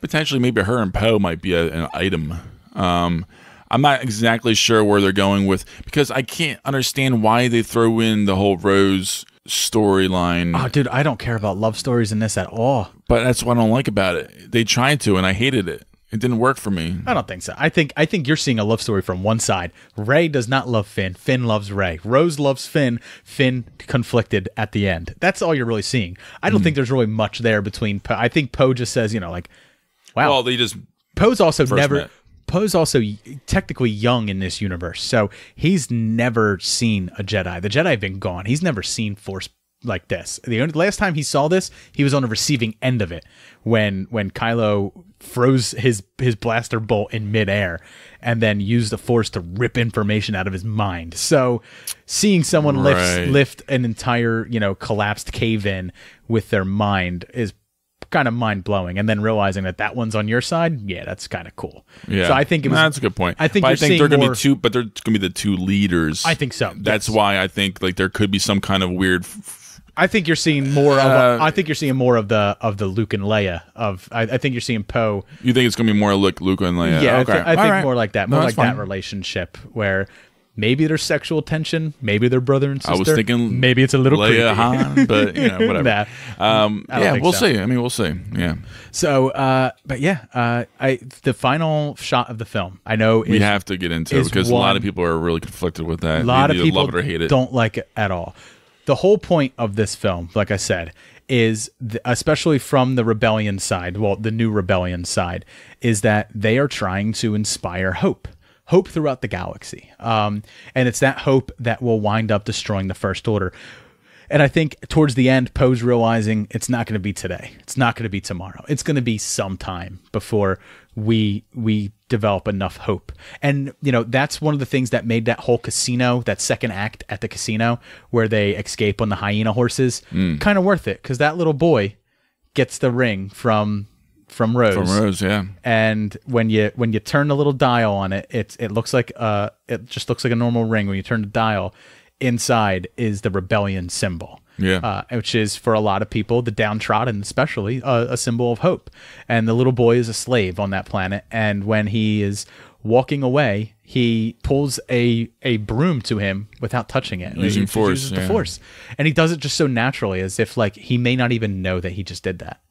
potentially maybe her and Poe might be an item. I'm not exactly sure where they're going with, because I can't understand why they throw in the whole Rose storyline. Oh, dude, I don't care about love stories in this at all. But that's what I don't like about it. They tried to, and I hated it. It didn't work for me. I don't think so. I think you're seeing a love story from one side. Rey does not love Finn. Finn loves Rey. Rose loves Finn. Finn conflicted at the end. That's all you're really seeing. I don't think there's really much there between Poe. I think Poe just says, you know, like, wow. Well, they just Poe's also never. Met. Poe's also technically young in this universe, so he's never seen a Jedi. The Jedi have been gone. He's never seen Force like this. The only last time he saw this, he was on the receiving end of it when Kylo froze his blaster bolt in midair and then used the Force to rip information out of his mind. So seeing someone lift an entire, collapsed cave in with their mind is kind of mind blowing, and then realizing that one's on your side, that's kind of cool. Yeah, so I think that's a good point. I think they're going to be two, but they're going to be the two leaders. I think so. That's why I think like there could be some kind of weird. I think you're seeing more of. I think you're seeing more of the Luke and Leia. I think you're seeing Poe. You think it's going to be more Luke and Leia? Yeah, okay. I think more like that. More like that relationship where. Maybe there's sexual tension. Maybe they're brother and sister. I was thinking maybe it's a little Leia, creepy. Han, but whatever. We'll see. I mean, we'll see. Yeah. So, the final shot of the film, I know we have to get into it because a lot of people are really conflicted with that. A lot of people love it or hate it. Don't like it at all. The whole point of this film, like I said, is especially from the rebellion side, the new rebellion side, is that they are trying to inspire hope throughout the galaxy. And it's that hope that will wind up destroying the First Order. And I think towards the end, Poe's realizing it's not going to be today. It's not going to be tomorrow. It's going to be some time before we develop enough hope. And, that's one of the things that made that whole casino, that second act at the casino where they escape on the hyena horses, kind of worth it. Because that little boy gets the ring from Rose. From Rose, yeah. And when you turn the little dial on it, it just looks like a normal ring. When you turn the dial, inside is the rebellion symbol. Yeah. Which is for a lot of people, the downtrodden especially, a symbol of hope. And the little boy is a slave on that planet. And when he is walking away, he pulls a broom to him without touching it. Using force. He uses the force. And he does it just so naturally, as if like he may not even know that he just did that.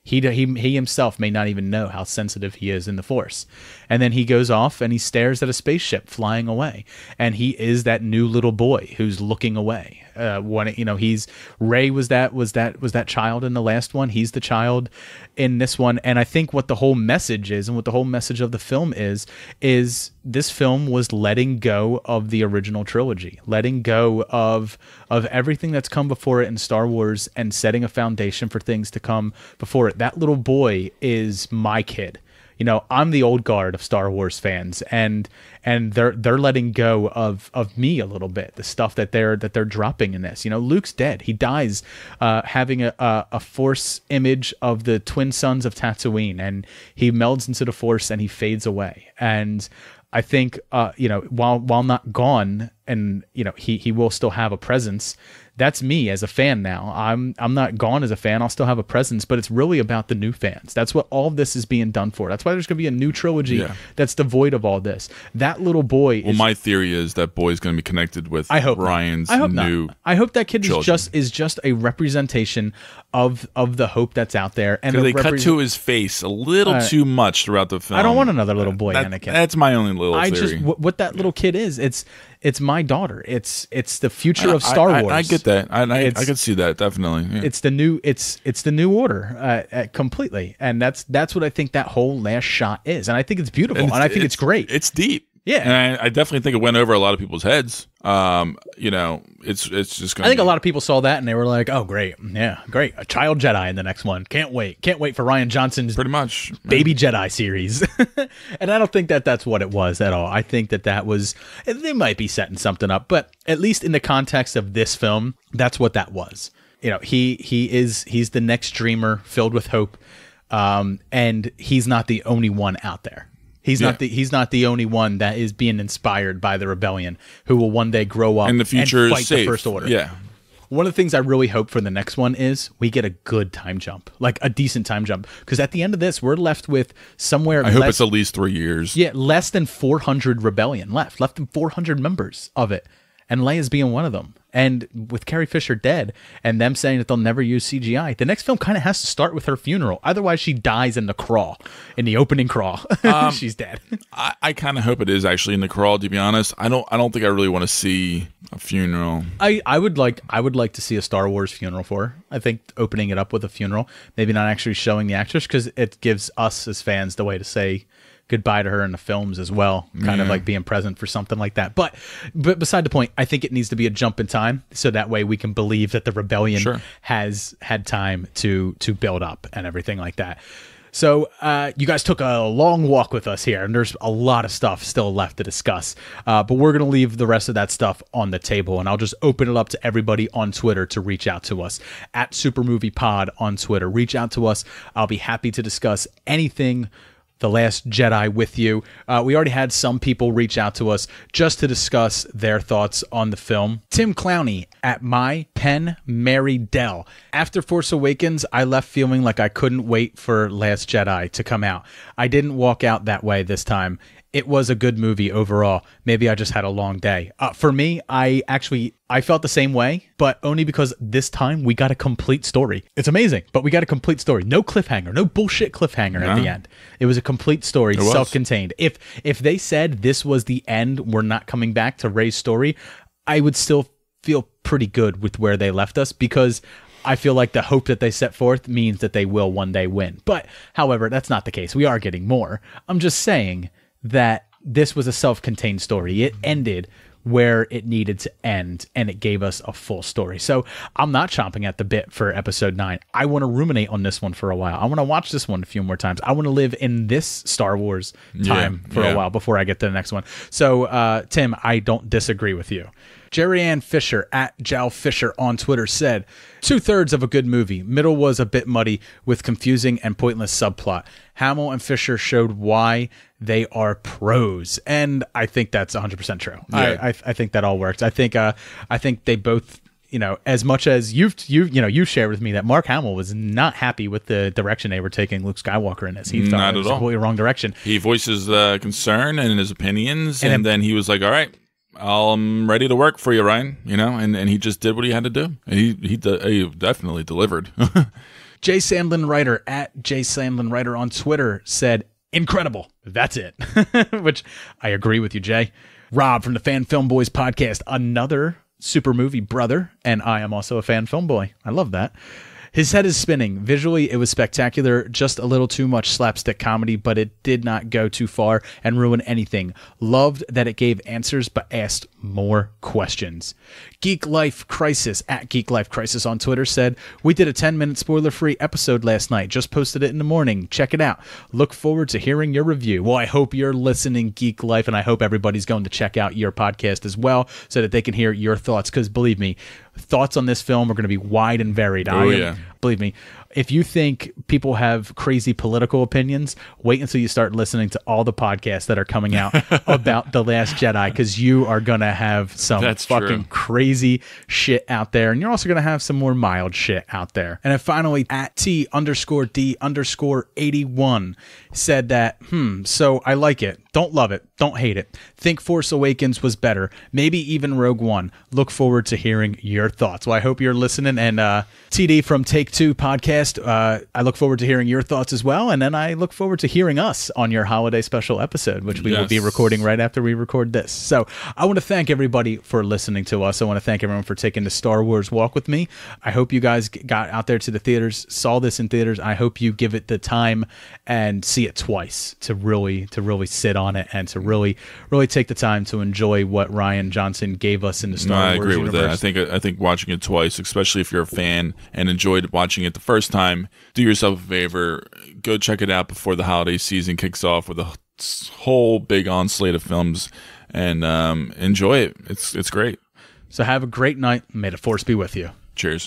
He himself may not even know how sensitive he is in the Force. And then he goes off and he stares at a spaceship flying away. And he is that new little boy who's looking away. Rey was that child in the last one. He's the child in this one. And I think what the whole message is, and what the whole message of the film is this film was letting go of the original trilogy, letting go of everything that's come before it in Star Wars, and setting a foundation for things to come before it. That little boy is my kid. I'm the old guard of Star Wars fans, and they're letting go of me a little bit. The stuff that they're dropping in this. Luke's dead. He dies having a Force image of the twin sons of Tatooine, and he melds into the Force and he fades away. And I think while not gone, and he will still have a presence. That's me as a fan now. I'm not gone as a fan. I'll still have a presence, but it's really about the new fans. That's what all of this is being done for. That's why there's going to be a new trilogy that's devoid of all this. That little boy. Well, my theory is that boy's going to be connected with Ryan's new. I hope that kid is just a representation of the hope that's out there. And they cut to his face a little too much throughout the film. I don't want another little boy Anakin. That's my only little theory. What that little kid is. It's my daughter. It's the future of Star Wars. I get that. I can see that definitely. Yeah. It's the new order completely, and that's what I think that whole last shot is, and I think it's beautiful, and I think it's great. It's deep. Yeah, and I definitely think it went over a lot of people's heads. It's just. I think a lot of people saw that and they were like, "Oh, great, yeah, great, a child Jedi in the next one. Can't wait for Rian Johnson's pretty much baby Jedi series." And I don't think that's what it was at all. I think that was, they might be setting something up, but at least in the context of this film, that's what that was. He's the next dreamer filled with hope, and he's not the only one out there. He's not the only one that is being inspired by the rebellion, who will one day grow up in the future and fight safe. the First Order. Yeah. One of the things I really hope for the next one is we get a good time jump, like a decent time jump, because at the end of this, we're left with somewhere. I hope it's at least 3 years. Yeah, less than 400 rebellion left than 400 members of it, and Leia's being one of them. And with Carrie Fisher dead and them saying that they'll never use CGI, the next film kind of has to start with her funeral. Otherwise, she dies in the crawl, in the opening crawl. She's dead. I kind of hope it is actually in the crawl. To be honest, I don't think I really want to see a funeral. I would like to see a Star Wars funeral for her. I think opening it up with a funeral, maybe not actually showing the actress, because it gives us as fans the way to say goodbye to her in the films as well, kind of like being present for something like that. But beside the point, I think it needs to be a jump in time, so that way we can believe that the rebellion has had time to build up and everything like that. So you guys took a long walk with us here, and there's a lot of stuff still left to discuss. But we're going to leave the rest of that stuff on the table, and I'll just open it up to everybody on Twitter to reach out to us at SuperMoviePod on Twitter. Reach out to us. I'll be happy to discuss anything The Last Jedi with you. We already had some people reach out to us just to discuss their thoughts on the film. Tim Clowney at My Pen Mary Dell. After Force Awakens, I left feeling like I couldn't wait for Last Jedi to come out. I didn't walk out that way this time. It was a good movie overall. Maybe I just had a long day. For me, I felt the same way, but only because this time we got a complete story. It's amazing, but we got a complete story. No cliffhanger, no bullshit cliffhanger at the end. It was a complete story, self-contained. If they said this was the end, we're not coming back to Rey's story, I would still feel pretty good with where they left us, because I feel like the hope that they set forth means that they will one day win. But, however, that's not the case. We are getting more. I'm just saying that this was a self-contained story. It ended where it needed to end, and it gave us a full story. So I'm not chomping at the bit for episode 9. I want to ruminate on this one for a while. I want to watch this one a few more times. I want to live in this Star Wars time for a while before I get to the next one. So, Tim, I don't disagree with you. Jerry Ann Fisher at Jal Fisher on Twitter said, 2/3 of a good movie. Middle was a bit muddy with confusing and pointless subplot. Hamill and Fisher showed why they are pros, and I think that's 100% true. Yeah. I think that all works. I think they both, as much as you shared with me that Mark Hamill was not happy with the direction they were taking Luke Skywalker in this. He thought it was a completely wrong direction. He voices concern and his opinions, and then he was like, "All right, I'm ready to work for you, Ryan." And he just did what he had to do. And he definitely delivered. Jay Sandlin Writer at Jay Sandlin Writer on Twitter said, "Incredible. That's it." Which I agree with you, Jay. Rob from the Fan Film Boys podcast, another super movie brother, and I am also a fan film boy. I love that. His head is spinning. Visually, it was spectacular, just a little too much slapstick comedy, but it did not go too far and ruin anything. Loved that it gave answers, but asked more questions. Geek Life Crisis at Geek Life Crisis on Twitter said, "We did a 10-minute spoiler-free episode last night. Just posted it in the morning. Check it out. Look forward to hearing your review." Well, I hope you're listening, Geek Life, and I hope everybody's going to check out your podcast as well so that they can hear your thoughts, because believe me, thoughts on this film are going to be wide and varied. Believe me, if you think people have crazy political opinions, wait until you start listening to all the podcasts that are coming out about The Last Jedi, because you are going to have some crazy shit out there, and you're also going to have some more mild shit out there. And then finally, at T_D_81 said that, so I like it. Don't love it. Don't hate it. Think Force Awakens was better. Maybe even Rogue One. Look forward to hearing your thoughts. Well, I hope you're listening. And TD from Take Two podcast, I look forward to hearing your thoughts as well. And then I look forward to hearing us on your holiday special episode, which we will be recording right after we record this. So I want to thank everybody for listening to us. I want to thank everyone for taking the Star Wars walk with me. I hope you guys got out there to the theaters, saw this in theaters. I hope you give it the time and see it twice to really sit on it and to really take the time to enjoy what Rian Johnson gave us in the Star Wars universe. I agree with that. I think watching it twice, especially if you're a fan and enjoyed watching it the first time, do yourself a favor, go check it out before the holiday season kicks off with a whole big slate of films, and enjoy it. It's great. So have a great night. May the Force be with you. Cheers.